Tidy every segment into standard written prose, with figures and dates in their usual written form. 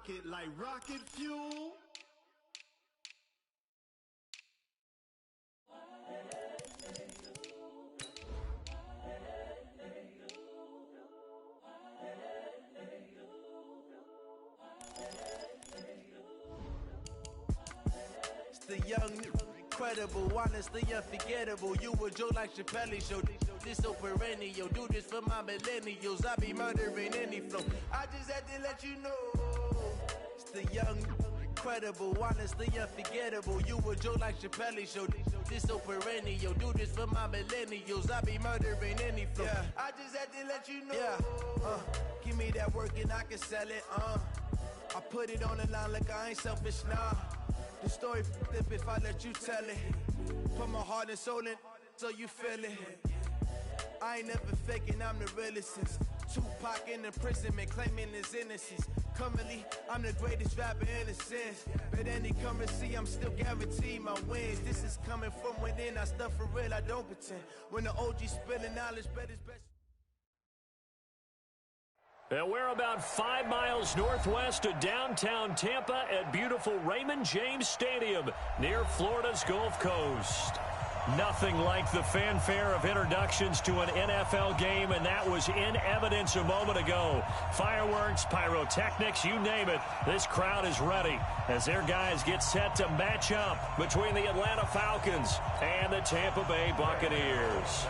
rocket like rocket fuel. It's the young, incredible, honestly unforgettable. You a joke like Chappelle show. This so perennial. Do this for my millennials. I be murdering any flow. I just had to let you know. It's the young, incredible, honestly unforgettable. You a joke like Chappelle show. This so perennial. Do this for my millennials. I be murdering any flow. Yeah. I just had to let you know. Yeah. Give me that work and I can sell it. I put it on the line like I ain't selfish, nah. The story flip if I let you tell it. Put my heart and soul in so you feel it. I ain't never faking, I'm the realest since Tupac in imprisonment, claiming his innocence. Currently, I'm the greatest rapper in a sense. But any currency, I'm still guaranteed my wins. This is coming from within, I stuff for real, I don't pretend. When the OG spilling knowledge, bet it's best. And we're about 5 miles northwest of downtown Tampa at beautiful Raymond James Stadium near Florida's Gulf Coast. Nothing like the fanfare of introductions to an NFL game, and that was in evidence a moment ago. Fireworks, pyrotechnics, you name it. This crowd is ready as their guys get set to match up between the Atlanta Falcons and the Tampa Bay Buccaneers.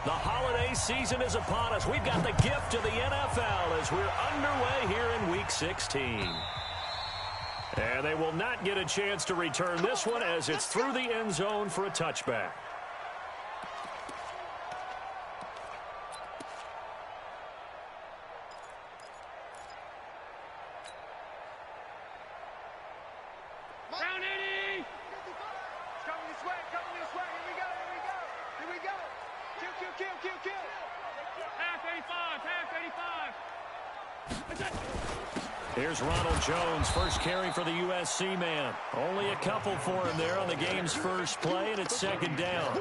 The holiday season is upon us. We've got the gift of the NFL as we're underway here in Week 16. And they will not get a chance to return this one as it's through the end zone for a touchback. Down 80! Coming this way, coming this way. Here we go. Kill. Half 85. Here's Ronald Jones, first carry for the USC man. Only a couple for him there on the game's first play, and it's second down.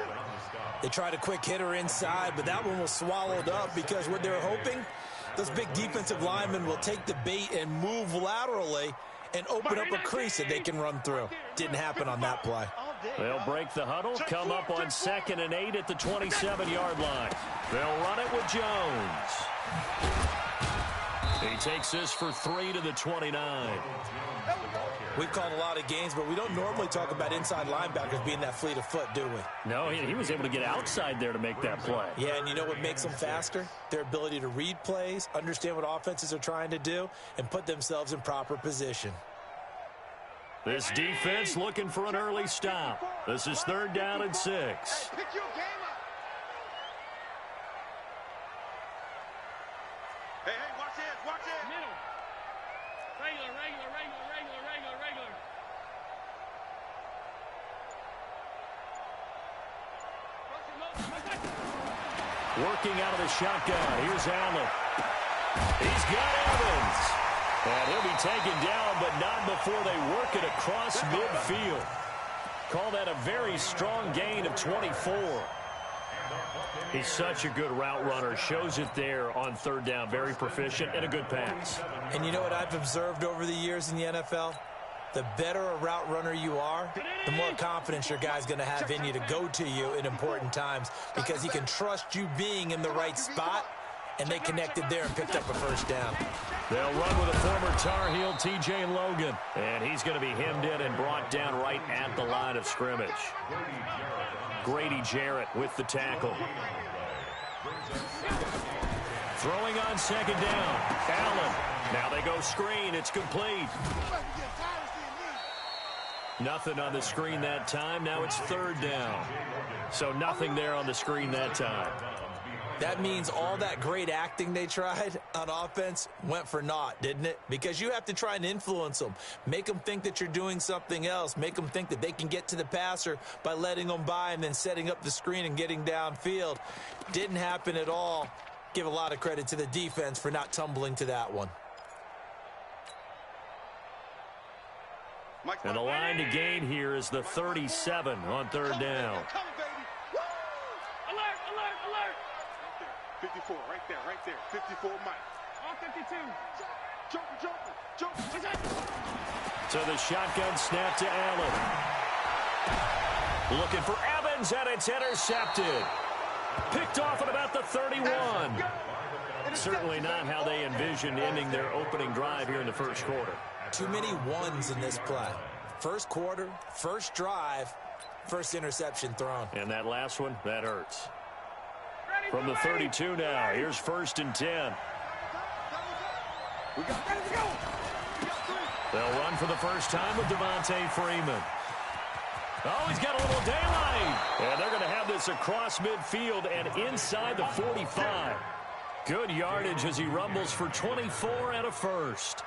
They tried a quick hitter inside, but that one was swallowed up because what they're hoping, those big defensive linemen will take the bait and move laterally and open up a crease that they can run through. Didn't happen on that play. They'll break the huddle, come up on 2nd and 8 at the 27-yard line. They'll run it with Jones. He takes this for 3 to the 29. We've called a lot of games, but we don't normally talk about inside linebackers being that fleet of foot, do we? No, he was able to get outside there to make that play. Yeah, and you know what makes them faster? Their ability to read plays, understand what offenses are trying to do, and put themselves in proper position. This defense looking for an early stop. This is 3rd down and 6. Pick your game up. Hey, watch it. Middle. Regular. Working out of the shotgun. Here's Allen. He's got Evans. And he'll be taken down, but not before they work it across midfield. Call that a very strong gain of 24. He's such a good route runner. Shows it there on 3rd down. Very proficient and a good pass. And you know what I've observed over the years in the NFL? The better a route runner you are, the more confidence your guy's going to have in you to go to you in important times because he can trust you being in the right spot, and they connected there and picked up a first down. They'll run with a former Tar Heel, T.J. Logan, and he's going to be hemmed in and brought down right at the line of scrimmage. Grady Jarrett with the tackle. Throwing on 2nd down. Allen. Now they go screen. It's complete. Nothing on the screen that time. Now it's 3rd down. So nothing there on the screen that time. That means all that great acting they tried on offense went for naught, didn't it? Because you have to try and influence them. Make them think that you're doing something else. Make them think that they can get to the passer by letting them by and then setting up the screen and getting downfield. Didn't happen at all. Give a lot of credit to the defense for not tumbling to that one. And the line to gain here is the 37 on 3rd down. 54, right there. 54, Mike. On 52. So the shotgun snap to Allen. Looking for Evans, and it's intercepted. Picked off at about the 31. Certainly not how they envisioned ending their opening drive here in the first quarter. Too many ones in this play. First quarter, first drive, first interception thrown. And that last one, that hurts. From the 32 now, here's 1st and 10. They'll run for the first time with Devontae Freeman. Oh, he's got a little daylight. And they're going to have this across midfield and inside the 45. Good yardage as he rumbles for 24 and a first.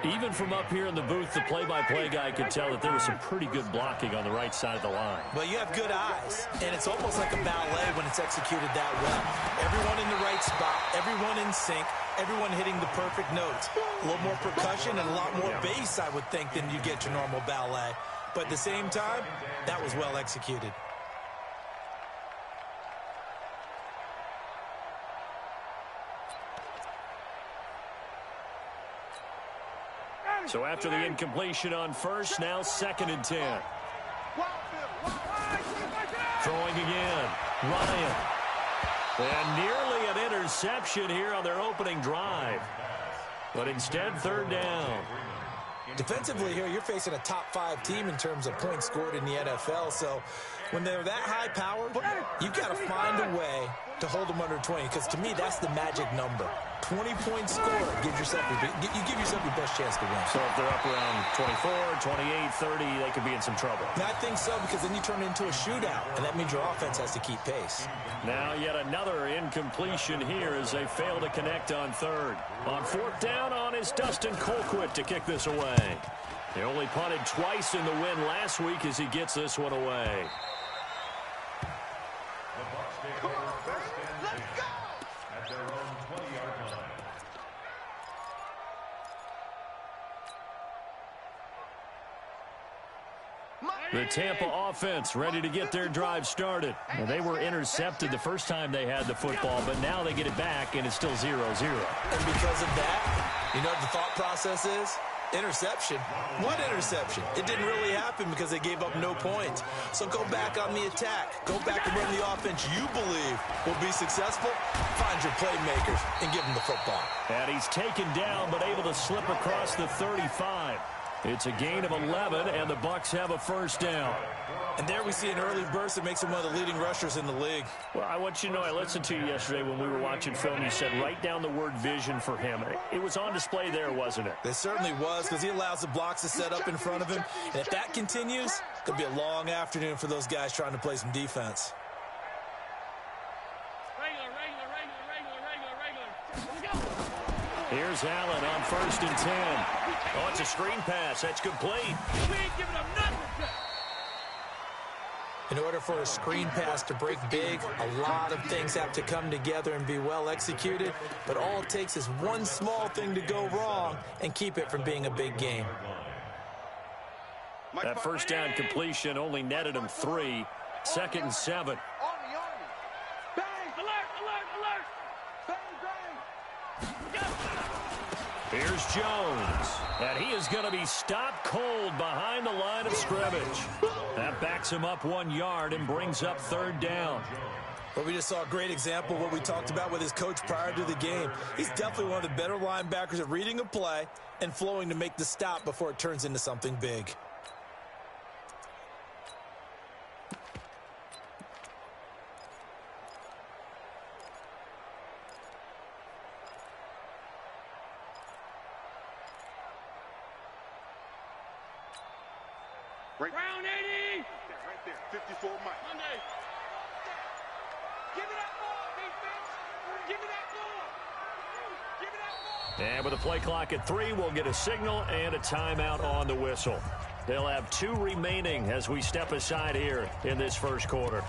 Even from up here in the booth, the play-by-play guy could tell that there was some pretty good blocking on the right side of the line. Well, you have good eyes, and it's almost like a ballet when it's executed that well. Everyone in the right spot, everyone in sync, everyone hitting the perfect notes. A little more percussion and a lot more bass, I would think, than you get to normal ballet. But at the same time, that was well executed. So after the incompletion on first, now 2nd and 10. Throwing again. Ryan. And nearly an interception here on their opening drive. But instead, 3rd down. Defensively here, you're facing a top 5 team in terms of points scored in the NFL. So when they're that high powered, you've got to find a way to hold them under 20. Because to me, that's the magic number. 20-point score. Give yourself your best chance to win. So if they're up around 24, 28, 30, they could be in some trouble. And I think so, because then you turn it into a shootout. And that means your offense has to keep pace. Now yet another incompletion here as they fail to connect on 3rd. On 4th down is Dustin Colquitt to kick this away. They only punted twice in the win last week as he gets this one away. The Tampa offense ready to get their drive started. Now, they were intercepted the first time they had the football, but now they get it back, and it's still 0-0. And because of that, you know what the thought process is? Interception. What interception? It didn't really happen because they gave up no points. So go back on the attack. Go back and run the offense you believe will be successful. Find your playmakers and give them the football. And he's taken down but able to slip across the 35. It's a gain of 11, and the Bucs have a 1st down. And there we see an early burst that makes him one of the leading rushers in the league. Well, I want you to know, I listened to you yesterday when we were watching film. You said write down the word vision for him. It was on display there, wasn't it? It certainly was, because he allows the blocks to set up in front of him. And if that continues, it'll be a long afternoon for those guys trying to play some defense. Here's Allen on 1st and 10. Oh, it's a screen pass. That's complete. We ain't giving them nothing. In order for a screen pass to break big, a lot of things have to come together and be well executed. But all it takes is one small thing to go wrong and keep it from being a big game. That 1st down completion only netted him 3. 2nd and 7. Here's Jones, and he is going to be stopped cold behind the line of scrimmage. That backs him up 1 yard and brings up 3rd down. But we just saw a great example of what we talked about with his coach prior to the game. He's definitely one of the better linebackers at reading a play and flowing to make the stop before it turns into something big. Round 80. Right there, 54 Mike. Monday. Give me that ball, defense. Give me that ball. Give me that ball. And with a play clock at 3, we'll get a signal and a timeout on the whistle. They'll have 2 remaining as we step aside here in this first quarter.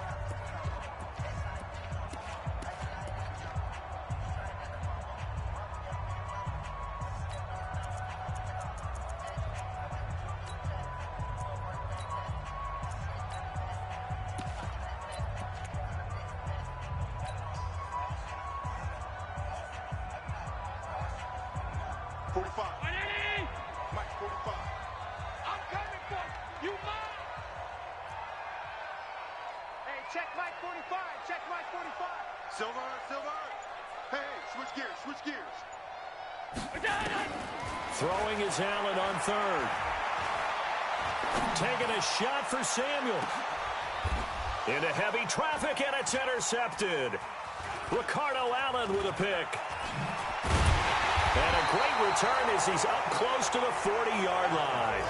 45. Mike, 45. I'm coming for you. Mine. Hey, check Mike 45. Check Mike 45. Silver. Hey, switch gears. Throwing is Allen on third. Taking a shot for Samuel. Into heavy traffic, and it's intercepted. Ricardo Allen with a pick. And a great return as he's up close to the 40-yard line.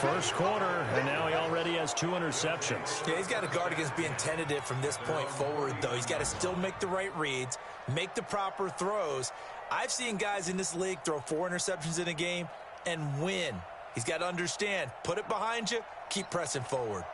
First quarter, and now he already has 2 interceptions. Yeah, he's got to guard against being tentative from this point forward, though. He's got to still make the right reads, make the proper throws. I've seen guys in this league throw 4 interceptions in a game and win. He's got to understand, put it behind you, keep pressing forward.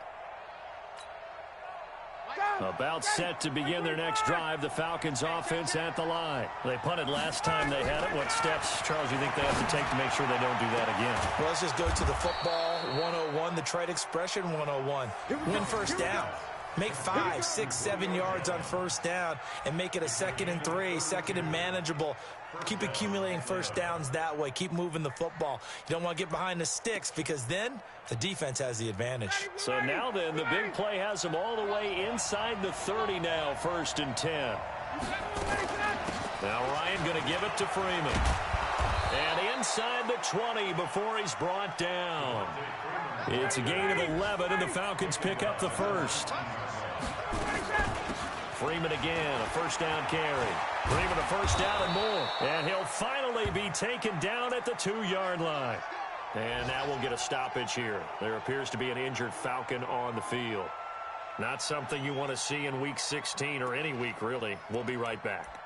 About set to begin their next drive, the Falcons offense at the line. They punted last time they had it. What steps, Charles, you think they have to take to make sure they don't do that again? Well, let's just go to the football 101, the trade expression 101. Win first down. Make 5, 6, 7 yards on first down and make it a 2nd and 3, 2nd and manageable. Keep accumulating first downs that way. Keep moving the football. You don't want to get behind the sticks because then the defense has the advantage. So now then, the big play has them all the way inside the 30 now, 1st and 10. Now Ryan going to give it to Freeman. And inside the 20 before he's brought down. It's a gain of 11, and the Falcons pick up the first. Freeman again, a first down carry. Freeman a first down and more. And he'll finally be taken down at the 2-yard line. And now we'll get a stoppage here. There appears to be an injured Falcon on the field. Not something you want to see in Week 16 or any week, really. We'll be right back.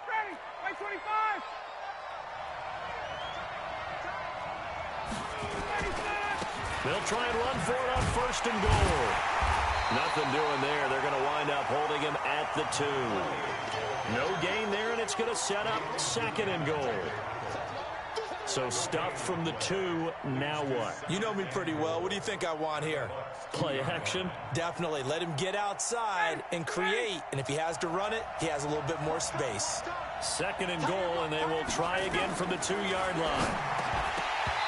Ready. Mike 25. They'll try and run for it on 1st and goal. Nothing doing there. They're going to wind up holding him at the 2. No gain there, and it's going to set up 2nd and goal. So stuffed from the 2. Now what? You know me pretty well. What do you think I want here? Play action? Definitely. Let him get outside and create. And if he has to run it, he has a little bit more space. 2nd and goal, and they will try again from the 2-yard line.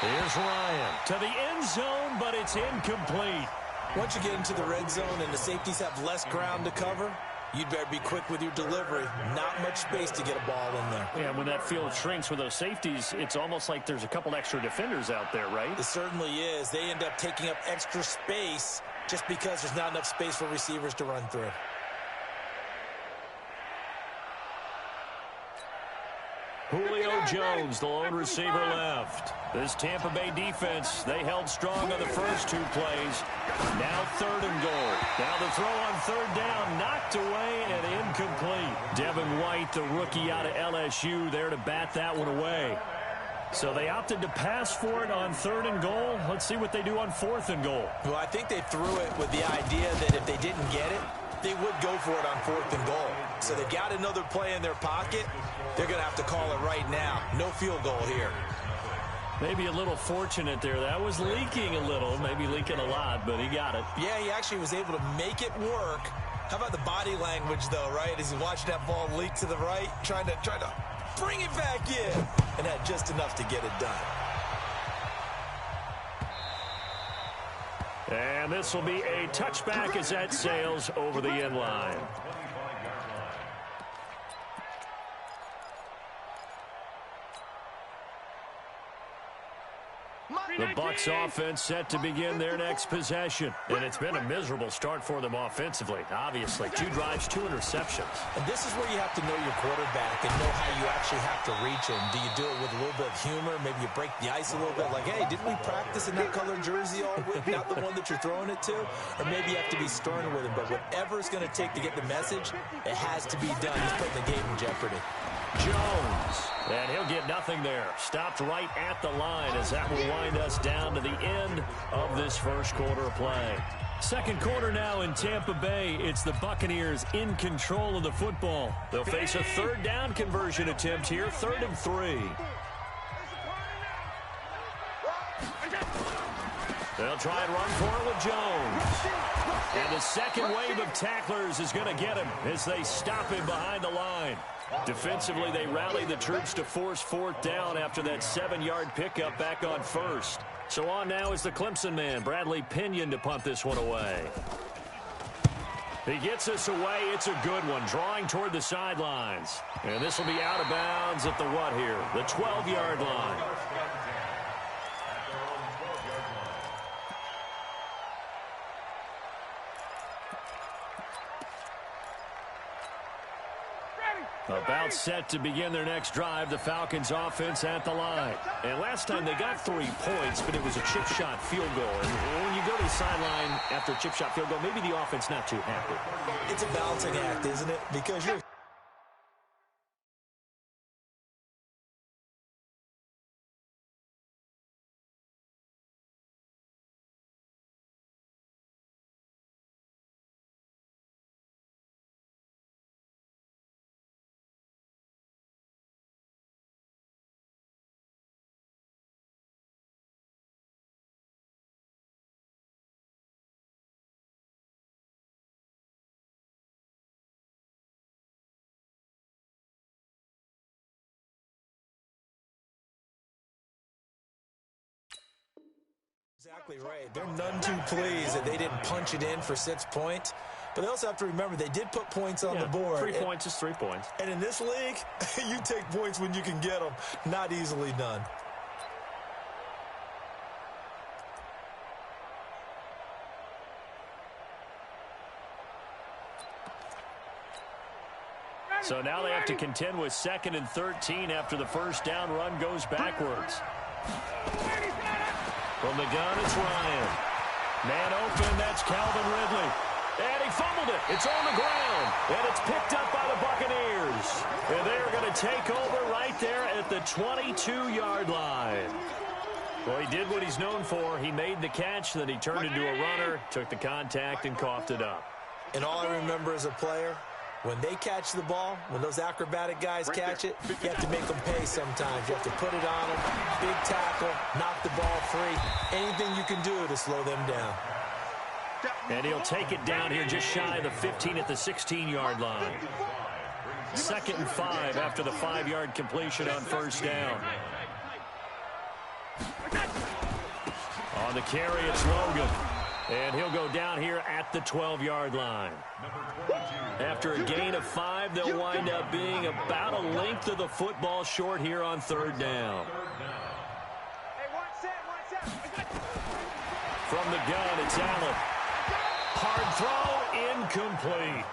Here's Ryan to the end zone, but it's incomplete. Once you get into the red zone and the safeties have less ground to cover, you'd better be quick with your delivery. Not much space to get a ball in there. Yeah, when that field shrinks with those safeties, it's almost like there's a couple extra defenders out there, right? It certainly is. They end up taking up extra space just because there's not enough space for receivers to run through. Julio Jones, the lone receiver left. This Tampa Bay defense, they held strong on the first 2 plays. Now 3rd and goal. Now the throw on 3rd down, knocked away and incomplete. Devin White, the rookie out of LSU, there to bat that one away. So they opted to pass for it on 3rd and goal. Let's see what they do on 4th and goal. Well, I think they threw it with the idea that if they didn't get it, they would go for it on 4th and goal. So they've got another play in their pocket. They're going to have to call it right now. No field goal here. Maybe a little fortunate there. That was leaking a little, maybe leaking a lot, but he got it. Yeah, he actually was able to make it work. How about the body language, though, right? As he's watching that ball leak to the right, trying to bring it back in, and had just enough to get it done. And this will be a touchback as that sails over the end line. The Bucs offense set to begin their next possession. And it's been a miserable start for them offensively. Obviously, 2 drives, 2 interceptions. And this is where you have to know your quarterback and know how you actually have to reach him. Do you do it with a little bit of humor? Maybe you break the ice a little bit like, hey, didn't we practice in that colored jersey all week? Not the one that you're throwing it to? Or maybe you have to be sterner with him. But whatever it's going to take to get the message, it has to be done. He's putting the game in jeopardy. Jones, and he'll get nothing there. Stopped right at the line as that will wind us down to the end of this first quarter of play. Second quarter now in Tampa Bay. It's the Buccaneers in control of the football. They'll face a 3rd down conversion attempt here, 3rd and 3. They'll try and run for it with Jones. And the second wave of tacklers is going to get him as they stop him behind the line. Defensively, they rally the troops to force fourth down after that 7-yard pickup back on first. So on now is the Clemson man, Bradley Pinion, to punt this one away. He gets us away. It's a good one, drawing toward the sidelines. And this will be out of bounds at the what here? The 12-yard line. About set to begin their next drive, the Falcons offense at the line. And last time they got 3 points, but it was a chip shot field goal. And when you go to the sideline after a chip shot field goal, maybe the offense not too happy. It's a balancing act, isn't it? Because you're exactly right. They're none too pleased that they didn't punch it in for 6 points. But they also have to remember they did put points on the board. 3 points is 3 points. And in this league, you take points when you can get them. Not easily done. So now they have to contend with 2nd and 13 after the first down run goes backwards. From the gun, it's Ryan. Man open, that's Calvin Ridley. And he fumbled it. It's on the ground. And it's picked up by the Buccaneers. And they're going to take over right there at the 22-yard line. Well, he did what he's known for. He made the catch, then he turned into a runner, took the contact, and coughed it up. And all I remember as a player, when they catch the ball, when those acrobatic guys catch it, you have to make them pay sometimes. You have to put it on them, big tackle, knock the ball free, anything you can do to slow them down. And he'll take it down here just shy of the 15 at the 16-yard line. 2nd and 5 after the 5-yard completion on first down. On the carry, it's Logan. And he'll go down here at the 12-yard line. After a gain of 5, they'll wind up being about a length of the football short here on 3rd down. From the gun, it's Allen. Hard throw, incomplete.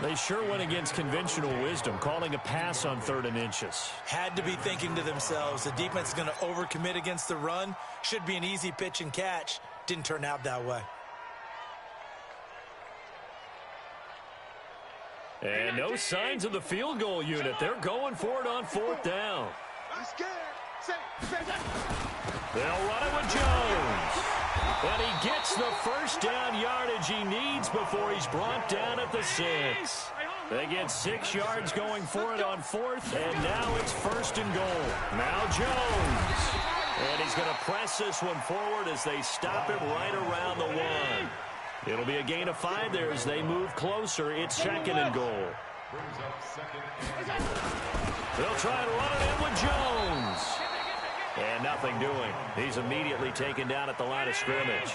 They sure went against conventional wisdom, calling a pass on 3rd and inches. Had to be thinking to themselves, the defense is going to overcommit against the run. Should be an easy pitch and catch. Didn't turn out that way. And no signs of the field goal unit. They're going for it on 4th down. They'll run it with Jones. And he gets the first down yardage he needs before he's brought down at the 6. They get 6 yards going for it on 4th, and now it's 1st and goal. Now Jones. And he's going to press this one forward as they stop him right around the 1. It'll be a gain of 5 there as they move closer. It's 2nd and goal. They'll try and run it in with Jones. And nothing doing. He's immediately taken down at the line of scrimmage.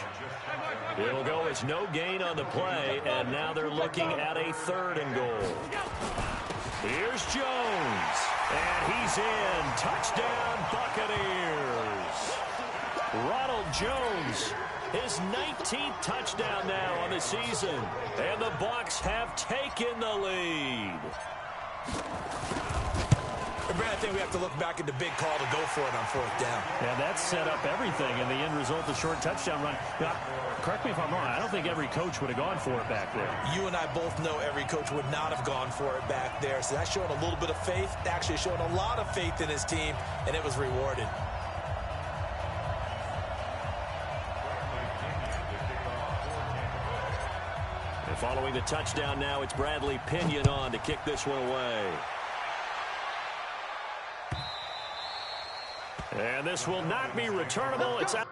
It'll go as no gain on the play, and now they're looking at a 3rd and goal. Here's Jones. And he's in. Touchdown, Buccaneers. Ronald Jones, his 19th touchdown now on the season. And the Bucs have taken the lead. Brad, I think we have to look back at the big call to go for it on 4th down. Yeah, that set up everything in the end result, the short touchdown run. Now, correct me if I'm wrong, I don't think every coach would have gone for it back there. You and I both know every coach would not have gone for it back there. So that showed a little bit of faith, actually showed a lot of faith in his team, and it was rewarded. And following the touchdown now, it's Bradley Pinion on to kick this one away. And this will not be returnable. It's out.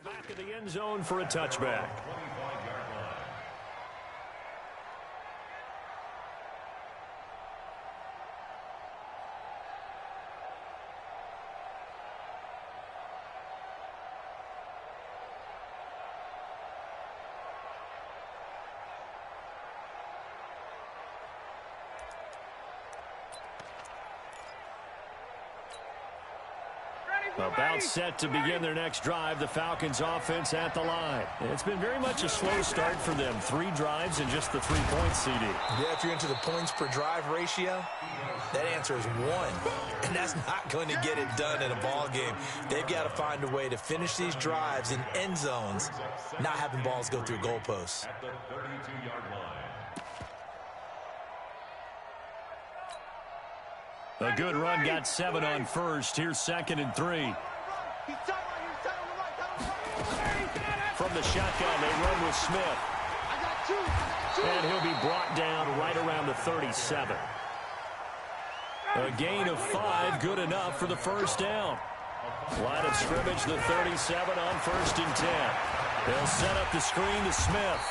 back of the end zone for a touchback. About set to begin their next drive, the Falcons offense at the line. It's been very much a slow start for them. 3 drives and just the 3 points, CD. Yeah, if you're into the points per drive ratio, that answer is 1. And that's not going to get it done in a ball game. They've got to find a way to finish these drives in end zones, not having balls go through goalposts. At the 32-yard line. A good run got 7 on first. Here's 2nd and 3. From the shotgun, they run with Smith. And he'll be brought down right around the 37. A gain of 5, good enough for the first down. Line of scrimmage, the 37 on 1st and 10. They'll set up the screen to Smith.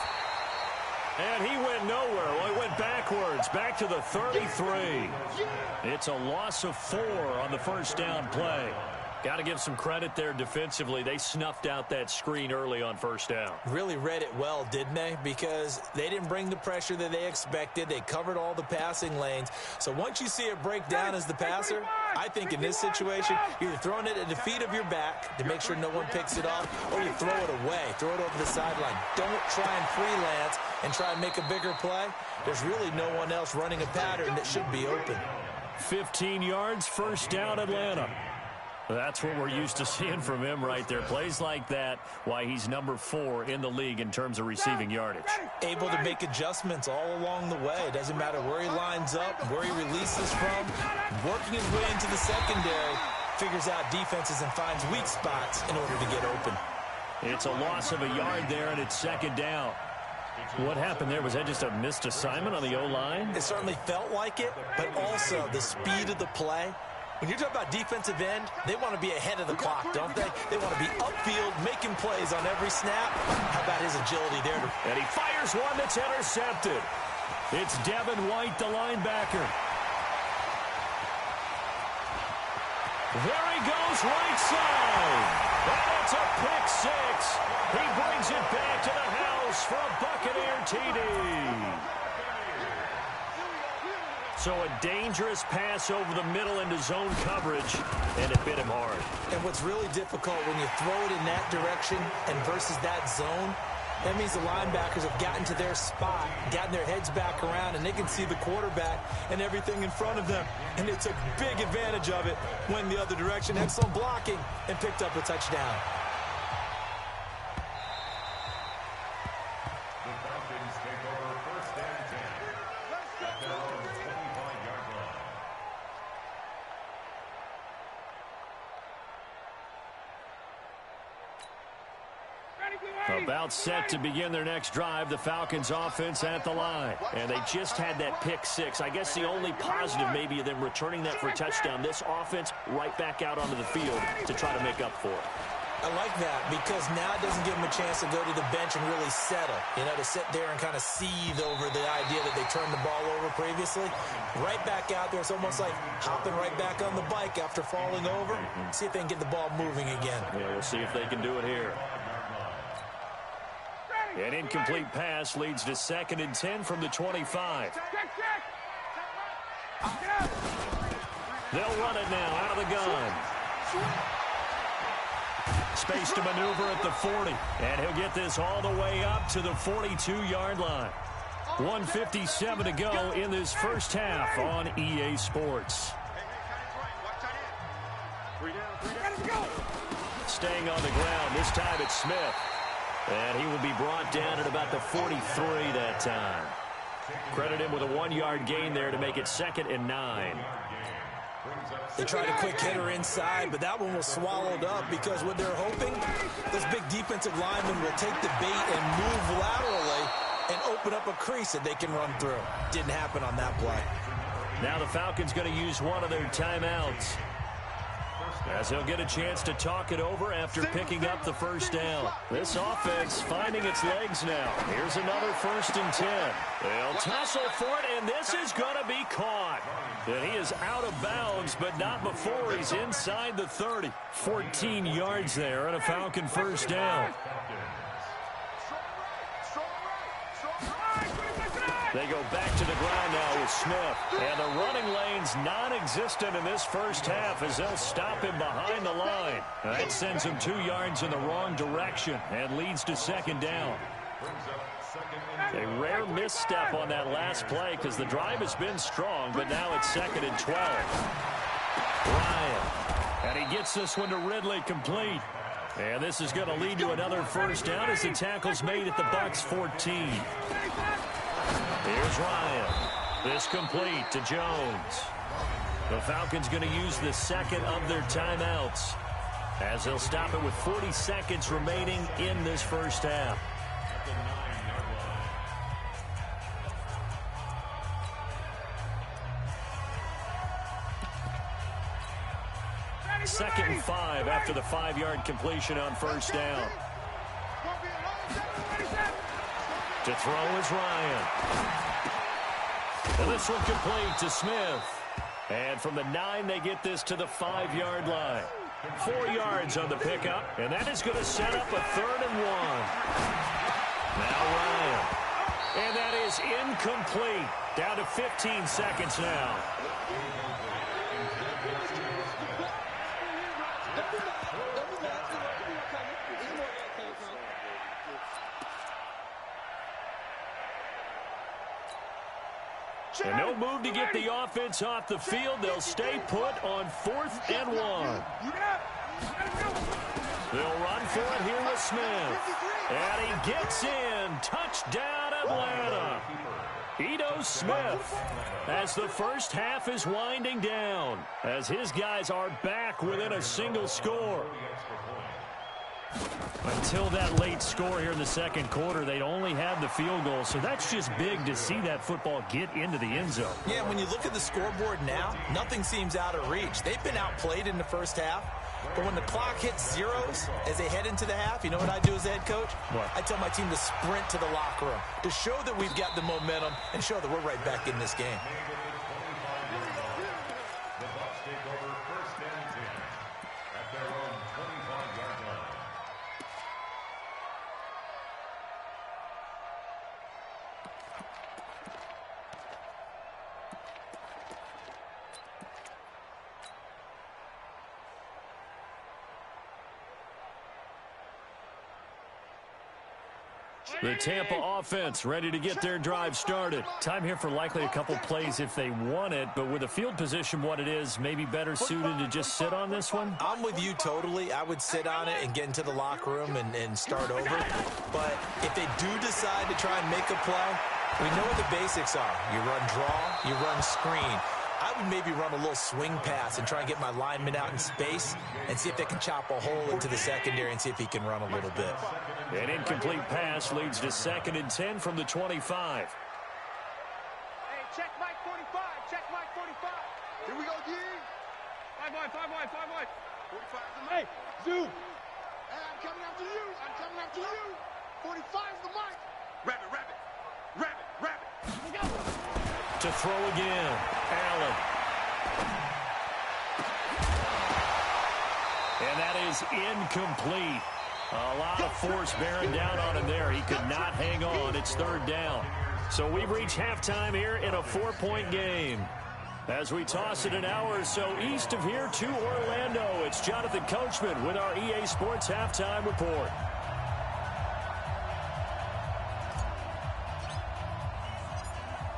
And he went nowhere. Well, he went backwards, back to the 33. It's a loss of 4 on the first down play. Got to give some credit there defensively. They snuffed out that screen early on first down. Really read it well, didn't they? Because they didn't bring the pressure that they expected. They covered all the passing lanes. So once you see it break down as the passer, I think in this situation, you're either throwing it at the feet of your back to make sure no one picks it off, or you throw it away, throw it over the sideline. Don't try and freelance and try and make a bigger play. There's really no one else running a pattern that should be open. 15 yards, first down, Atlanta. That's what we're used to seeing from him right there. Plays like that, why he's number 4 in the league in terms of receiving yardage. Able to make adjustments all along the way. It doesn't matter where he lines up, where he releases from. Working his way into the secondary, figures out defenses and finds weak spots in order to get open. It's a loss of a yard there, and it's 2nd down. What happened there? Was that just a missed assignment on the O-line? It certainly felt like it, but also the speed of the play. When you're talking about defensive end, they want to be ahead of the clock, don't they? They want to be upfield, making plays on every snap. How about his agility there? And he fires one that's intercepted. It's Devin White, the linebacker. There he goes, right side. And it's a pick 6. He brings it back to the house for a Buccaneer TD. So a dangerous pass over the middle into zone coverage, and it bit him hard. And what's really difficult when you throw it in that direction and versus that zone, that means the linebackers have gotten to their spot, gotten their heads back around, and they can see the quarterback and everything in front of them. And they took big advantage of it, went the other direction, excellent blocking, and picked up a touchdown. About set to begin their next drive, the Falcons offense at the line. And they just had that pick 6. I guess the only positive maybe of them returning that for a touchdown. This offense right back out onto the field to try to make up for it. I like that because now it doesn't give them a chance to go to the bench and really settle, to sit there and kind of seethe over the idea that they turned the ball over previously. Right back out there, it's almost like hopping right back on the bike after falling over. See if they can get the ball moving again. Yeah, we'll see if they can do it here. An incomplete pass leads to 2nd and 10 from the 25. They'll run it now out of the gun. Space to maneuver at the 40. And he'll get this all the way up to the 42-yard line. 1:57 to go in this first half on EA Sports. Staying on the ground, this time it's Smith. And he will be brought down at about the 43 that time. Credit him with a 1-yard gain there to make it 2nd and 9. They tried a quick hitter inside, but that one was swallowed up because what they're hoping, those big defensive linemen will take the bait and move laterally and open up a crease that they can run through. Didn't happen on that play. Now the Falcons going to use one of their timeouts. as he'll get a chance to talk it over after picking up the first down. This offense finding its legs now. Here's another 1st and 10. They'll tussle for it, and this is going to be caught. And he is out of bounds, but not before he's inside the 30. 14 yards there and a Falcon 1st down. They go back to the ground now with Smith. And the running lane's non-existent in this first half as they'll stop him behind the line. That sends him 2 yards in the wrong direction and leads to 2nd down. A rare misstep on that last play because the drive has been strong, but now it's 2nd and 12. Ryan. And he gets this one to Ridley complete. And this is going to lead to another 1st down as the tackle's made at the Bucs 14. Here's Ryan. This complete to Jones. The Falcons going to use the 2nd of their timeouts as they'll stop it with 40 seconds remaining in this first half. Second and 5 after the 5-yard completion on 1st down. To throw is Ryan. And this one complete to Smith. And from the 9, they get this to the 5-yard line. 4 yards on the pickup, and that is going to set up a 3rd and 1. Now Ryan. And that is incomplete. Down to 15 seconds now. And no move to get the offense off the field. They'll stay put on 4th and 1. They'll run for it here with Smith. And he gets in. Touchdown, Atlanta. Ito Smith, as the first half is winding down, as his guys are back within a single score. Until that late score here in the 2nd quarter, they'd only had the field goal, so that's just big to see that football get into the end zone. Yeah, when you look at the scoreboard now, nothing seems out of reach. They've been outplayed in the first half, but when the clock hits zeros as they head into the half, you know what I do as the head coach? What? I tell my team to sprint to the locker room to show that we've got the momentum and show that we're right back in this game. The Bucs take over 1st and 10 at their own 25-yard line. The Tampa offense ready to get their drive started. Time here for likely a couple plays if they want it, but with the field position what it is, maybe better suited to just sit on this one? I'm with you totally. I would sit on it and get into the locker room and start over. But if they do decide to try and make a play, we know what the basics are. You run draw, you run screen. I would maybe run a little swing pass and try and get my lineman out in space and see if they can chop a hole into the secondary and see if he can run a little bit. An incomplete pass leads to 2nd and 10 from the 25. Hey, check Mike 45. Check Mike 45. Here we go, G. 5 wide, 5 wide, 5 wide. 45 is the Hey, mic. Zoo. Hey, I'm coming after you. I'm coming after you. 45 is the mic. Rabbit, rabbit. Rabbit, rabbit. Let's go. To throw again, Allen. And that is incomplete. A lot of force bearing down on him there. He could not hang on. It's 3rd down. So we've reached halftime here in a 4-point game. As we toss it an hour or so east of here to Orlando, it's Jonathan Coachman with our EA Sports Halftime Report.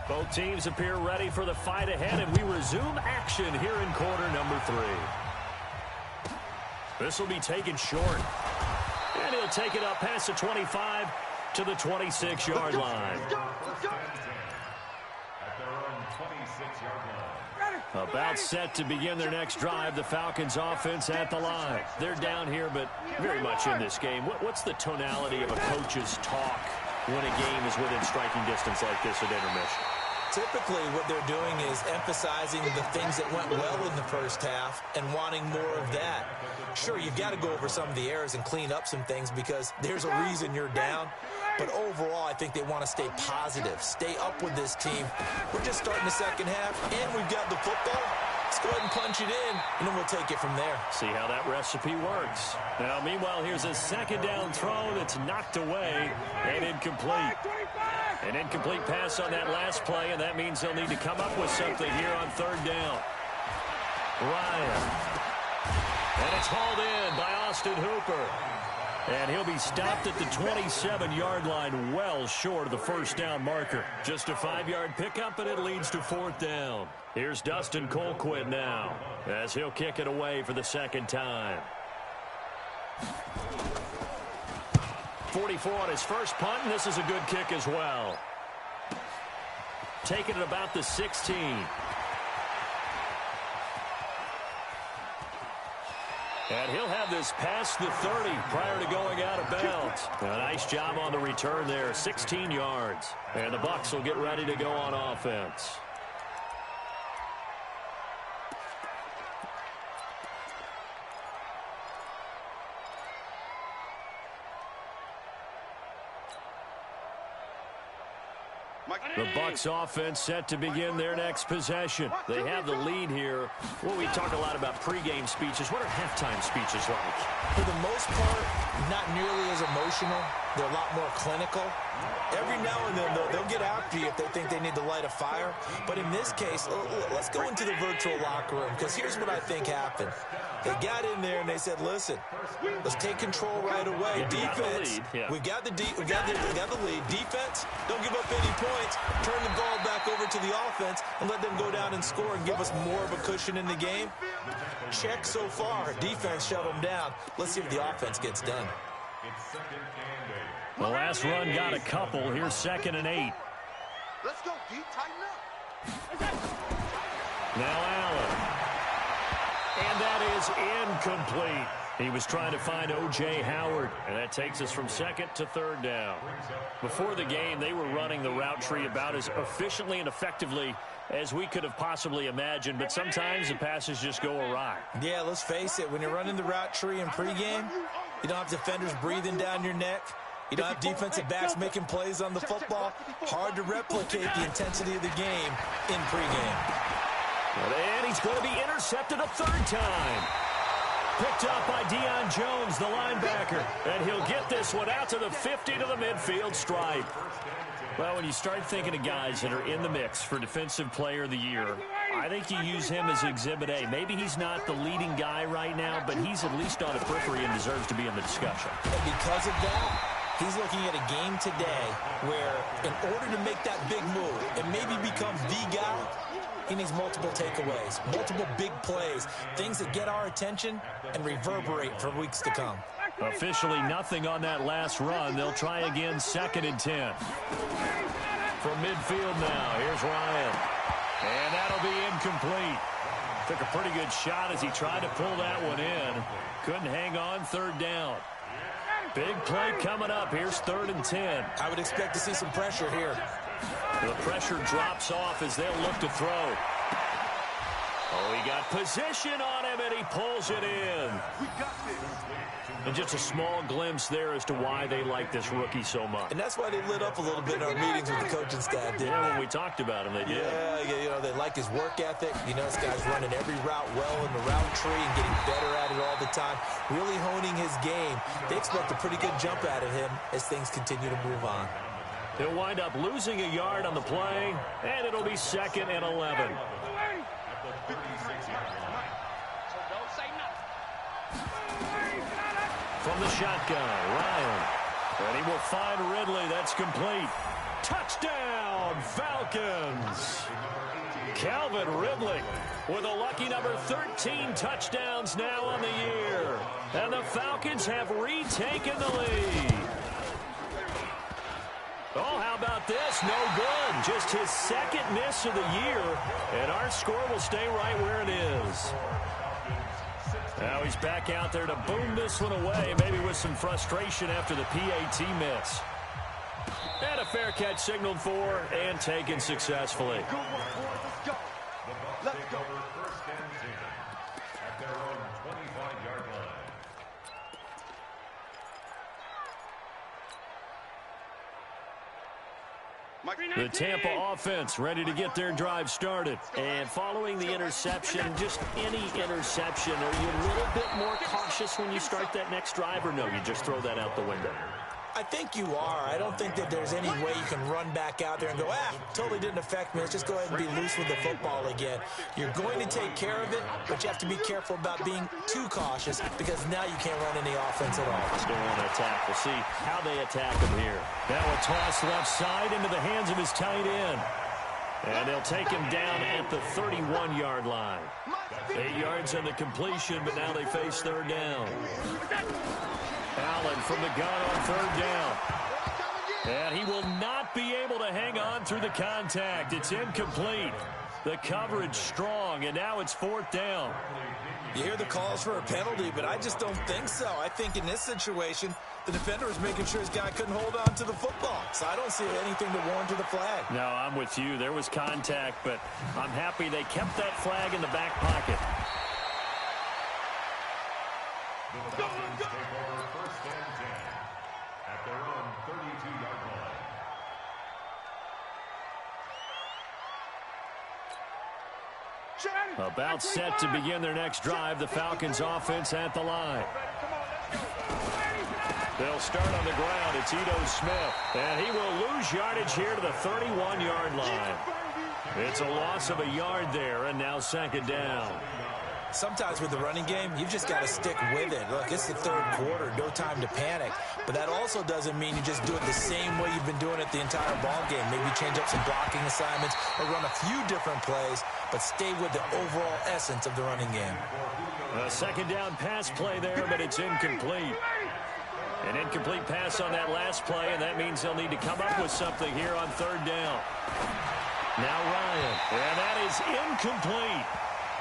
Both teams appear ready for the fight ahead, and we resume action here in quarter number 3. This will be taken short. And he'll take it up past the 25 to the 26-yard line. At their own 26-yard line. About set to begin their next drive, the Falcons offense at the line. They're down here, but very much in this game. What's the tonality of a coach's talk when a game is within striking distance like this at intermission? It's typically what they're doing is emphasizing the things that went well in the first half and wanting more of that. Sure, you've got to go over some of the errors and clean up some things because there's a reason you're down. But overall, I think they want to stay positive, stay up with this team. We're just starting the second half, and we've got the football. Let's go ahead and punch it in, and then we'll take it from there. See how that recipe works. Now, meanwhile, here's a second down throw that's knocked away and incomplete. An incomplete pass on that last play, and that means they'll need to come up with something here on third down. Ryan. And it's hauled in by Austin Hooper. And he'll be stopped at the 27-yard line, well short of the first down marker. Just a 5-yard pickup, and it leads to fourth down. Here's Dustin Colquitt now, as he'll kick it away for the second time. 44 on his first punt, and this is a good kick as well. Taking it about the 16. And he'll have this past the 30 prior to going out of bounds. A nice job on the return there, 16 yards. And the Bucs will get ready to go on offense. The Bucs offense set to begin their next possession. They have the lead here. Well, we talk a lot about pregame speeches. What are halftime speeches like? For the most part, not nearly as emotional. They're a lot more clinical. Every now and then, though, they'll get after you if they think they need to light a fire. But in this case, let's go into the virtual locker room, because here's what I think happened. They got in there and they said, listen, let's take control right away. Defense, we've got the lead. Defense, don't give up any points. Turn the ball back over to the offense and let them go down and score and give us more of a cushion in the game. Check so far. Defense shut them down. Let's see if the offense gets done. The last run got a couple. Here's 2nd and 8. Let's go, D. Tighten up. Now Allen. And that is incomplete. He was trying to find O.J. Howard, and that takes us from 2nd to 3rd down. Before the game, they were running the route tree about as efficiently and effectively as we could have possibly imagined, but sometimes the passes just go awry. Yeah, let's face it. When you're running the route tree in pregame, you don't have defenders breathing down your neck. You don't have defensive backs making plays on the football. Hard to replicate the intensity of the game in pregame. And he's going to be intercepted a 3rd time. Picked up by Deion Jones, the linebacker. And he'll get this one out to the 50 to the midfield stripe. Well, when you start thinking of guys that are in the mix for Defensive Player of the Year, I think you use him as Exhibit A. Maybe he's not the leading guy right now, but he's at least on the periphery and deserves to be in the discussion. And because of that, he's looking at a game today where in order to make that big move and maybe become the guy, he needs multiple takeaways, multiple big plays, things that get our attention and reverberate for weeks to come. Officially nothing on that last run. They'll try again 2nd and 10. From midfield now, here's Ryan. And that'll be incomplete. Took a pretty good shot as he tried to pull that one in. Couldn't hang on, 3rd down. Big play coming up. Here's 3rd and 10. I would expect to see some pressure here. The pressure drops off as they'll look to throw. Oh, he got position on him, and he pulls it in. We got this. And just a small glimpse there as to why they like this rookie so much. And that's why they lit up a little bit in our meetings with the coaching staff, didn't Yeah, they? when we talked about him, they did. Yeah, you know, they like his work ethic. You know, this guy's running every route well in the route tree and getting better at it all the time, really honing his game. They expect a pretty good jump out of him as things continue to move on. He'll wind up losing a yard on the play, and it'll be 2nd and 11. From the shotgun, Ryan. And he will find Ridley. That's complete. Touchdown, Falcons. Calvin Ridley with a lucky number 13 touchdowns now on the year. And the Falcons have retaken the lead. Oh, how about this? No good. Just his 2nd miss of the year. And our score will stay right where it is. Now he's back out there to boom this one away, maybe with some frustration after the PAT miss. And a fair catch signaled for and taken successfully. Good work, boys. Let's go. The Bucs Let's take go. over first and 10 at their own 25-yard line. The Tampa offense ready to get their drive started. And following the interception, just any interception, are you a little bit more cautious when you start that next drive, or no, you just throw that out the window? I think you are. I don't think that there's any way you can run back out there and go, totally didn't affect me. Let's just go ahead and be loose with the football again. You're going to take care of it, but you have to be careful about being too cautious because now you can't run any offense at all. Still want to attack. We'll see how they attack him here. Now a toss left side into the hands of his tight end. And they'll take him down at the 31-yard line. 8 yards on the completion, but now they face third down. Allen from the gun on third down. And he will not be able to hang on through the contact. It's incomplete. The coverage strong, and now it's fourth down. You hear the calls for a penalty, but I just don't think so. I think in this situation, the defender was making sure his guy couldn't hold on to the football. So I don't see anything to warrant to the flag. No, I'm with you. There was contact, but I'm happy they kept that flag in the back pocket. The Falcons take over first and 10 at their own 32-yard line. About set to begin their next drive, the Falcons offense at the line. They'll start on the ground. It's Ito Smith, and he will lose yardage here to the 31-yard line. It's a loss of a yard there, and now second down. Sometimes with the running game, you've just got to stick with it. Look, it's the third quarter, no time to panic. But that also doesn't mean you just do it the same way you've been doing it the entire ball game. Maybe change up some blocking assignments or run a few different plays, but stay with the overall essence of the running game. A second down pass play there, but it's incomplete. An incomplete pass on that last play, and that means they'll need to come up with something here on third down. Now Ryan, and that is incomplete.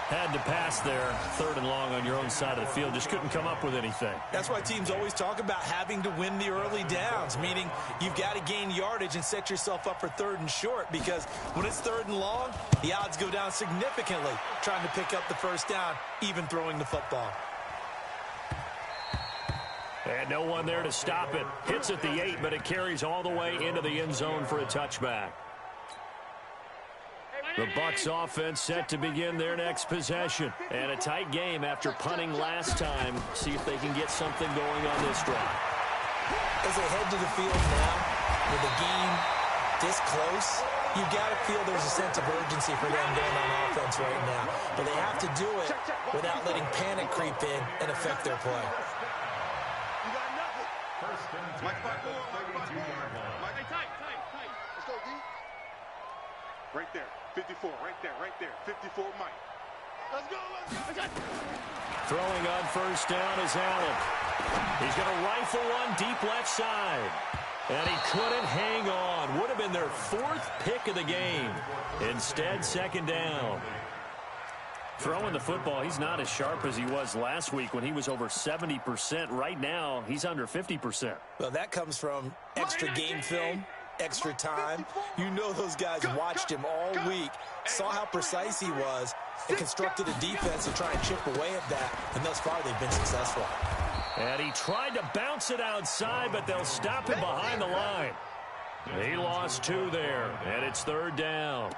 Had to pass there, third and long on your own side of the field. Just couldn't come up with anything. That's why teams always talk about having to win the early downs, meaning you've got to gain yardage and set yourself up for third and short, because when it's third and long, the odds go down significantly trying to pick up the first down, even throwing the football. And no one there to stop it. Hits at the 8, but it carries all the way into the end zone for a touchback. The Bucs offense set to begin their next possession. And a tight game after punting last time. See if they can get something going on this drive. As they head to the field now, with the game this close, you've got to feel there's a sense of urgency for them going on offense right now. But they have to do it without letting panic creep in and affect their play. You got nothing. First and 10 at the 32-yard line. Mike, tight. Let's go, D. Right there. 54. Right there. 54, Mike. Let's go. Throwing on first down is Allen. He's going to rifle one deep left side. And he couldn't hang on. Would have been their fourth pick of the game. Instead, second down. Throwing the football, he's not as sharp as he was last week when he was over 70%. Right now, he's under 50%. Well, that comes from extra game film, extra time. You know those guys watched him all week, saw how precise he was, and constructed a defense to try and chip away at that. And thus far, they've been successful. And he tried to bounce it outside, but they'll stop him behind the line. He lost 2 there, and it's third down.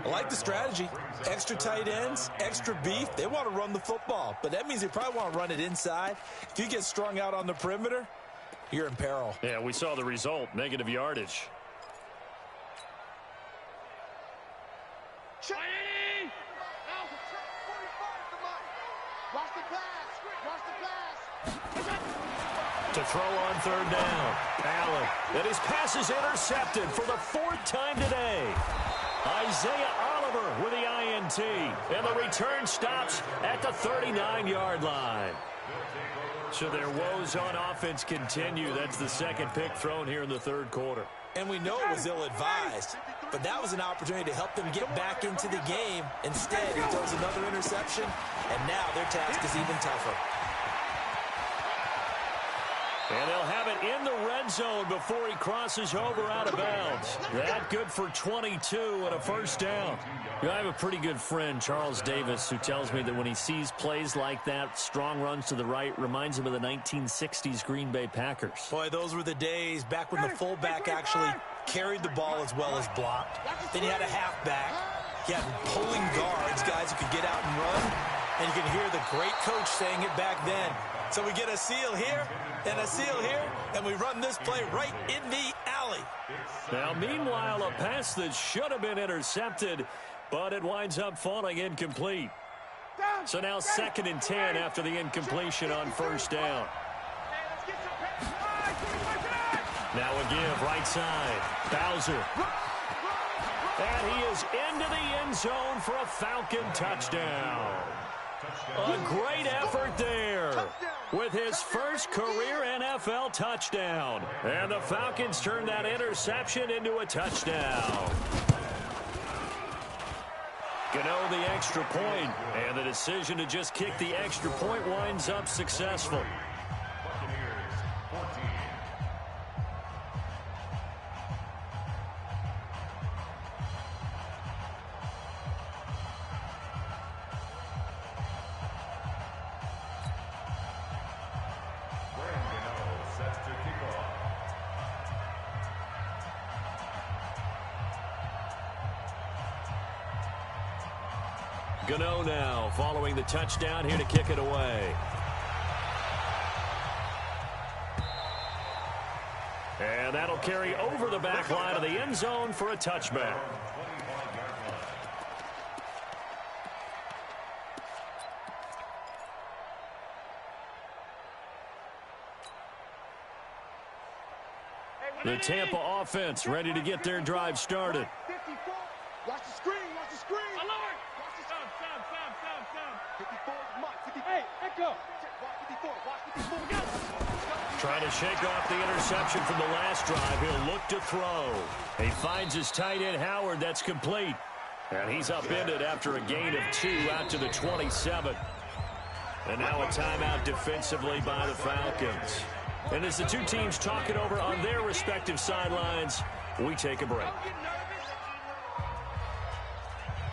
I like the strategy. Extra tight ends, extra beef. They want to run the football, but that means they probably want to run it inside. If you get strung out on the perimeter, you're in peril. Yeah, we saw the result, negative yardage. To throw on third down. Allen. And his pass is intercepted for the 4th time today. Isaiah Oliver with the INT. And the return stops at the 39-yard line. So their woes on offense continue. That's the second pick thrown here in the third quarter. And we know it was ill-advised, but that was an opportunity to help them get back into the game. Instead, he throws another interception, and now their task is even tougher. And they'll have it in the red zone before he crosses over out of bounds. That good for 22 and a first down. You know, I have a pretty good friend, Charles Davis, who tells me that when he sees plays like that, strong runs to the right, reminds him of the 1960s Green Bay Packers. Boy, those were the days back when the fullback actually carried the ball as well as blocked. Then you had a halfback. You had pulling guards, guys who could get out and run. And you can hear the great coach saying it back then. So we get a seal here and a seal here, and we run this play right in the alley. Now, meanwhile, a pass that should have been intercepted, but it winds up falling incomplete. So now 2nd and 10 after the incompletion on first down. Now a give, right side. Bowser. And he is into the end zone for a Falcon touchdown. A great effort there with his first career NFL touchdown. And the Falcons turn that interception into a touchdown. Gano the extra point, and the decision to just kick the extra point winds up successful. Gano now following the touchdown here to kick it away. And that'll carry over the back line of the end zone for a touchback. The Tampa offense ready to get their drive started. Watch the screen, watch the screen. Alert! Watch the Sound. 54 is Mike. 54. Hey, echo. Watch 54, watch 54. Trying to shake off the interception from the last drive. He'll look to throw. He finds his tight end, Howard. That's complete. And he's upended after a gain of 2 out to the 27. And now a timeout defensively by the Falcons. And as the two teams talk it over on their respective sidelines, we take a break.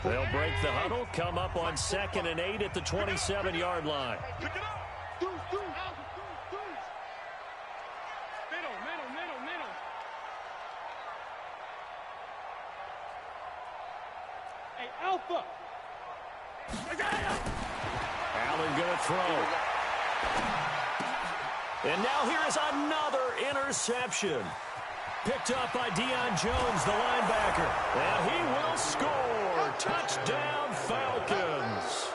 They'll break the huddle, come up on 2nd and 8 at the 27-yard line. Middle. Hey, Alpha. Allen going to throw. And now here is another interception. Picked up by Deion Jones, the linebacker. And he will score. Touchdown, Falcons.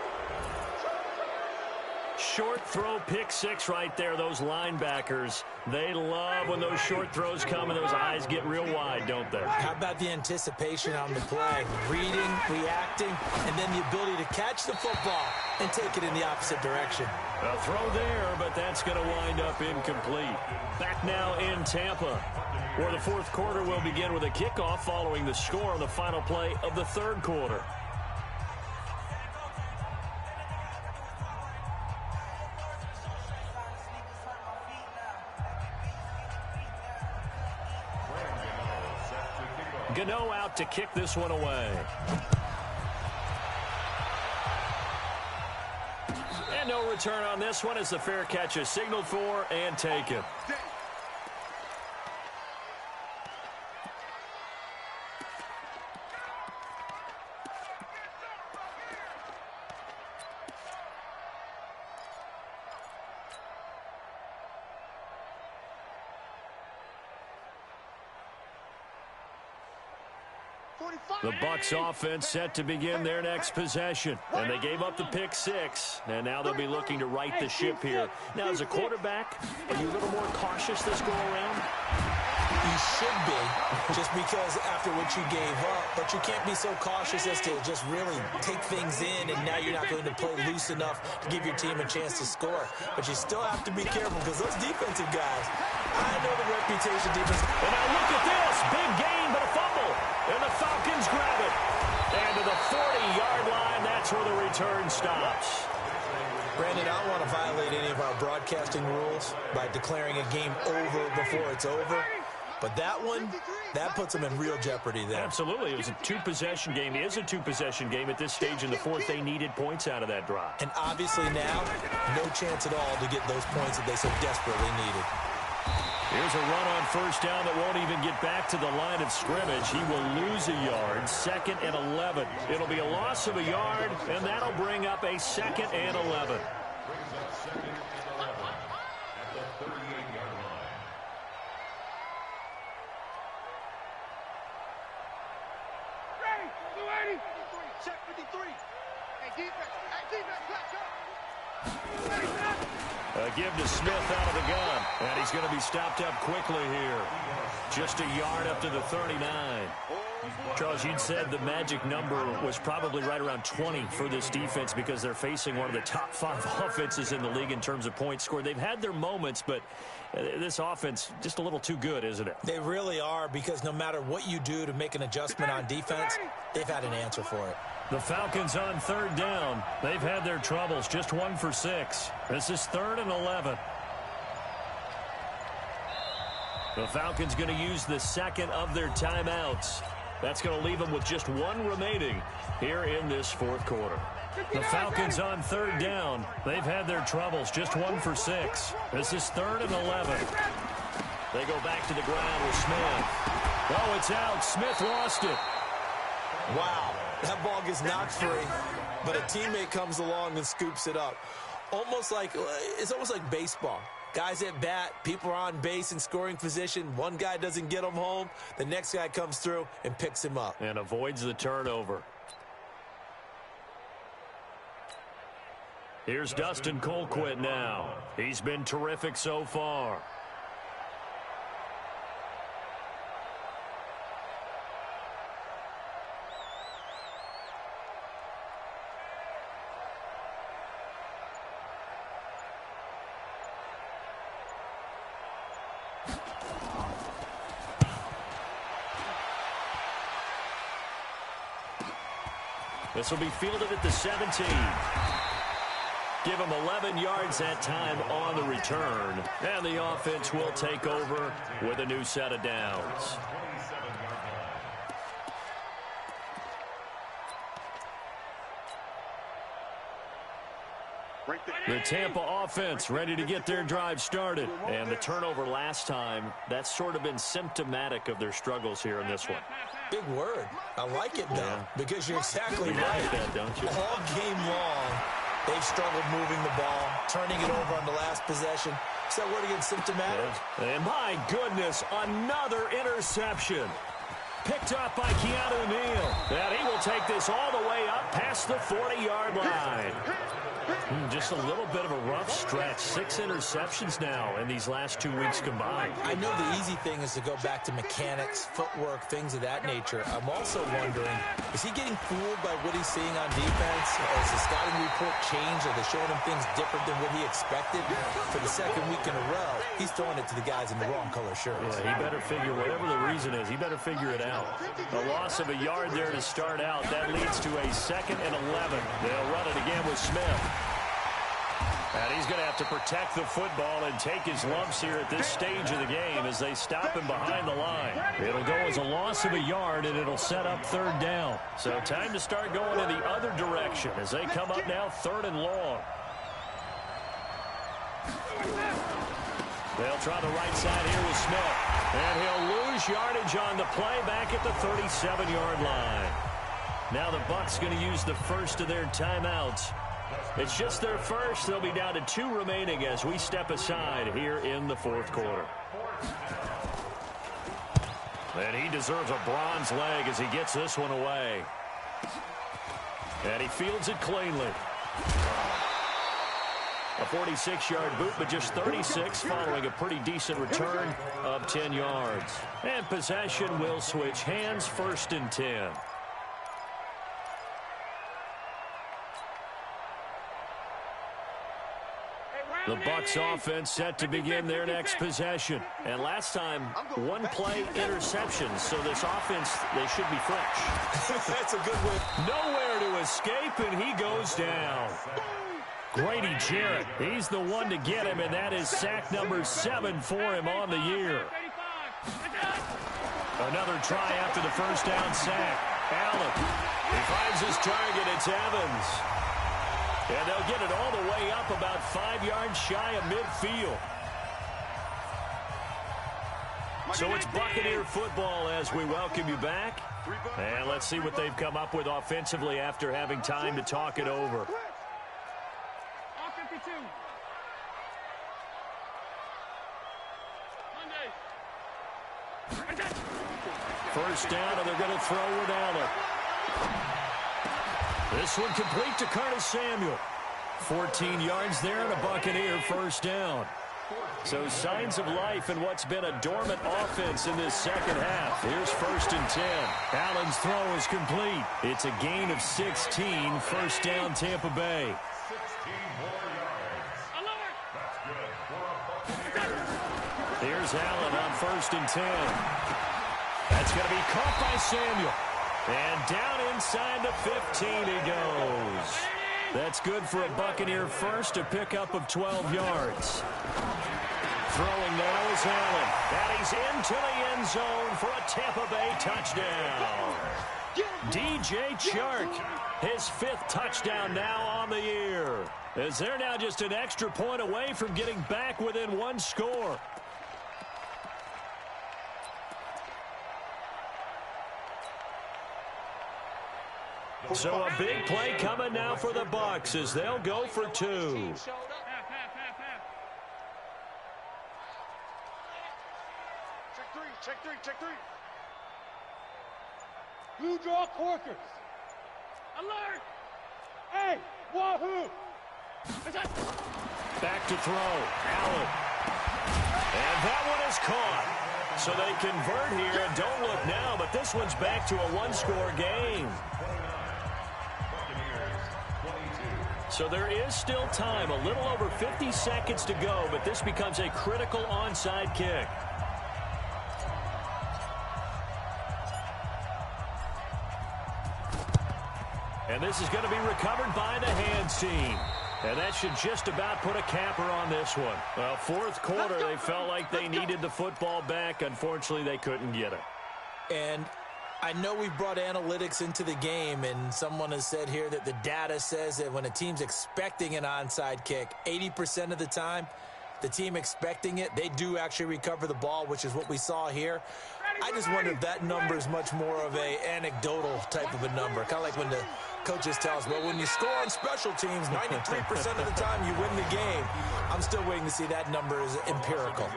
Short throw, pick 6 right there. Those linebackers, they love when those short throws come and those eyes get real wide, don't they? How about the anticipation on the play? Reading, reacting, and then the ability to catch the football and take it in the opposite direction. A throw there, but that's going to wind up incomplete. Back now in Tampa, where the fourth quarter will begin with a kickoff following the score on the final play of the third quarter. Gano out to kick this one away. And no return on this one as the fair catch is signaled for and taken. The Bucs offense set to begin their next possession. And they gave up the pick 6. And now they'll be looking to right the ship here. Now, as a quarterback, are you a little more cautious this go-around? You should be, just because after what you gave up. But you can't be so cautious as to just really take things in, and now you're not going to play loose enough to give your team a chance to score. But you still have to be careful because those defensive guys, I know the reputation defense. And now look at this. Big gain, but a fumble. And the Falcons grab it. And to the 40-yard line, that's where the return stops. Brandon, I don't want to violate any of our broadcasting rules by declaring a game over before it's over. But that one, that puts them in real jeopardy there. Absolutely. It was a two-possession game. It is a two-possession game at this stage in the fourth. They needed points out of that drive. And obviously now, no chance at all to get those points that they so desperately needed. Here's a run on first down that won't even get back to the line of scrimmage. He will lose a yard, 2nd and 11. It'll be a loss of a yard, and that'll bring up a 2nd and 11. Brings up 2nd and 11 at the 38-yard line. Ready, 280. Check 53. Hey, defense, back up. Ready, stop. Give to Smith out of the gun, and he's going to be stopped up quickly here. Just a yard up to the 39. Charles, you'd said the magic number was probably right around 20 for this defense because they're facing one of the top 5 offenses in the league in terms of points scored. They've had their moments, but this offense just a little too good, isn't it? They really are, because no matter what you do to make an adjustment on defense, they've had an answer for it. The Falcons on 3rd down. They've had their troubles, just 1 for 6. This is 3rd and 11. The Falcons going to use the 2nd of their timeouts. That's going to leave them with just 1 remaining here in this 4th quarter. The Falcons on 3rd down. They've had their troubles, just 1 for 6. This is 3rd and 11. They go back to the ground with Smith. Oh, it's out. Smith lost it. Wow, that ball gets knocked free, but a teammate comes along and scoops it up. It's almost like baseball. Guys at bat, people are on base in scoring position. One guy doesn't get him home. The next guy comes through and picks him up. And avoids the turnover. Here's Dustin Colquitt now. He's been terrific so far. This will be fielded at the 17. Give him 11 yards that time on the return. And the offense will take over with a new set of downs. The Tampa offense ready to get their drive started. And the turnover last time, that's sort of been symptomatic of their struggles here in this one. Big word. I like it, though, because you're exactly You right. like that, don't you? All game long, they've struggled moving the ball, turning it over on the last possession. Is that word again, symptomatic? And my goodness, another interception. Picked up by Keanu Neal. And he will take this all the way up past the 40-yard line. Just a little bit of a rough stretch. 6 interceptions now in these last 2 weeks combined. I know the easy thing is to go back to mechanics, footwork, things of that nature. I'm also wondering, is he getting fooled by what he's seeing on defense? Has the scouting report changed? Are they showing him things different than what he expected? For the 2nd week in a row, he's throwing it to the guys in the wrong color shirts. Yeah, he better figure, whatever the reason is, he better figure it out. A loss of a yard there to start out. That leads to a 2nd and 11. They'll run it again with Smith. And he's going to have to protect the football and take his lumps here at this stage of the game as they stop him behind the line. It'll go as a loss of a yard, and it'll set up 3rd down. So time to start going in the other direction as they come up now 3rd and long. They'll try the right side here with Smith. And he'll lose yardage on the play back at the 37-yard line. Now the Bucs going to use the first of their timeouts. It's just their first. They'll be down to 2 remaining as we step aside here in the 4th quarter. And he deserves a bronze leg as he gets this one away. And he fields it cleanly. A 46-yard boot, but just 36 following a pretty decent return of 10 yards. And possession will switch hands, 1st and 10. The Bucs offense set to begin their next possession. And last time, 1-play interceptions. So this offense, they should be fresh. That's a good one. Nowhere to escape, and he goes down. Grady Jarrett, he's the one to get him, and that is sack number 7 for him on the year. Another try after the first down sack. Allen, he finds his target. It's Evans. And they'll get it all the way up about 5 yards shy of midfield. So it's Buccaneer football as we welcome you back. And let's see what they've come up with offensively after having time to talk it over. First down, and they're going to throw with Allen. This one complete to Curtis Samuel. 14 yards there and a Buccaneer first down. So signs of life in what's been a dormant offense in this second half. Here's 1st and 10. Allen's throw is complete. It's a gain of 16. First down, Tampa Bay. 16 more yards. Here's Allen on 1st and 10. That's going to be caught by Samuel. And down inside the 15 he goes. That's good for a Buccaneer first, a pickup of 12 yards. Throwing now is Allen. And he's into the end zone for a Tampa Bay touchdown. DJ Chark, his 5th touchdown now on the year. As they're now just an extra point away from getting back within 1 score. So a big play coming now for the Bucs as they'll go for 2. Check three. Blue draw Corkers. Alert! Hey, wahoo! Back to throw. Allen. And that one is caught. So they convert here and don't look now, but this one's back to a 1-score game. So there is still time, a little over 50 seconds to go, but this becomes a critical onside kick. And this is going to be recovered by the hands team. And that should just about put a capper on this one. Well, 4th quarter, they felt like they needed the football back. Unfortunately, they couldn't get it. And I know we brought analytics into the game, and someone has said here that the data says that when a team's expecting an onside kick, 80% of the time, the team expecting it, they do actually recover the ball, which is what we saw here. I just wonder if that number is much more of a anecdotal type of a number. Kind of like when the coaches tell us, well, when you score on special teams, 93% of the time you win the game. I'm still waiting to see that number is empirical.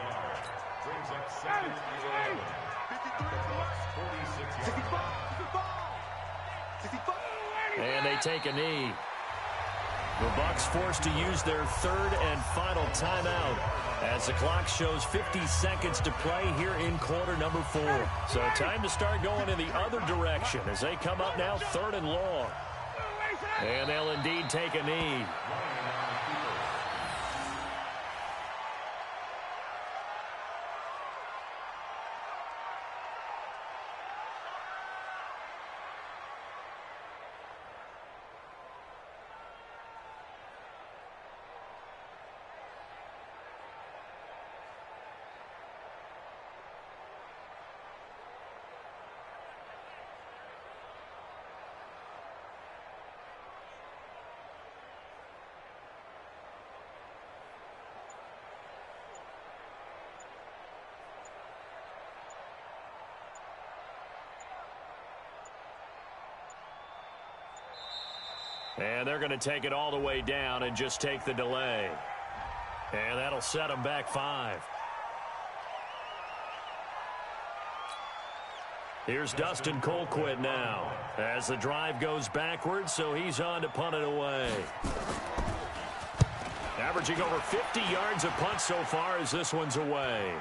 And they take a knee. The Bucs forced to use their 3rd and final timeout as the clock shows 50 seconds to play here in quarter number 4. So time to start going in the other direction as they come up now 3rd and long. And they'll indeed take a knee. And they're going to take it all the way down and just take the delay. And that'll set them back 5. Here's Dustin Colquitt now as the drive goes backwards, so he's on to punt it away. Averaging over 50 yards a punt so far as this one's away.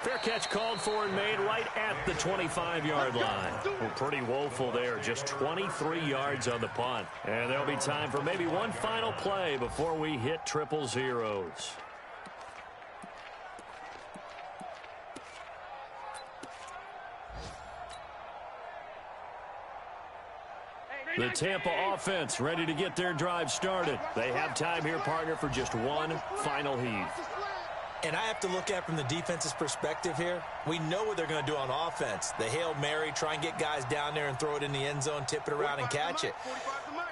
Fair catch called for and made right at the 25-yard line. Well, pretty woeful there. Just 23 yards on the punt. And there'll be time for maybe one final play before we hit 000. The Tampa offense ready to get their drive started. They have time here, partner, for just one final heave. And I have to look at it from the defense's perspective here. We know what they're going to do on offense. The Hail Mary, try and get guys down there and throw it in the end zone, tip it around and catch it.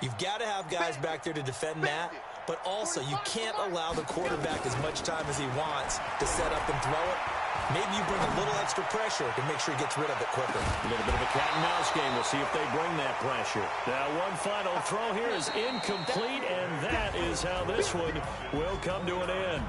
You've got to have guys back there to defend that, but also you can't allow the quarterback as much time as he wants to set up and throw it. Maybe you bring a little extra pressure to make sure he gets rid of it quicker. A little bit of a cat and mouse game. We'll see if they bring that pressure. Now, one final throw here is incomplete, and that is how this one will come to an end.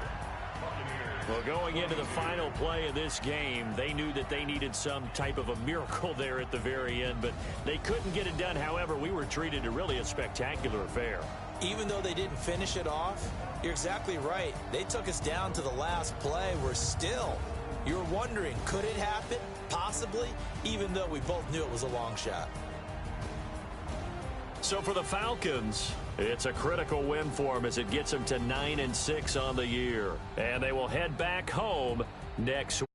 Well, going into the final play of this game, they knew that they needed some type of a miracle there at the very end, but they couldn't get it done. However, we were treated to really a spectacular affair. Even though they didn't finish it off, you're exactly right. They took us down to the last play. We're still, you're wondering, could it happen? Possibly, even though we both knew it was a long shot. So for the Falcons, it's a critical win for them as it gets them to 9-6 on the year. And they will head back home next week.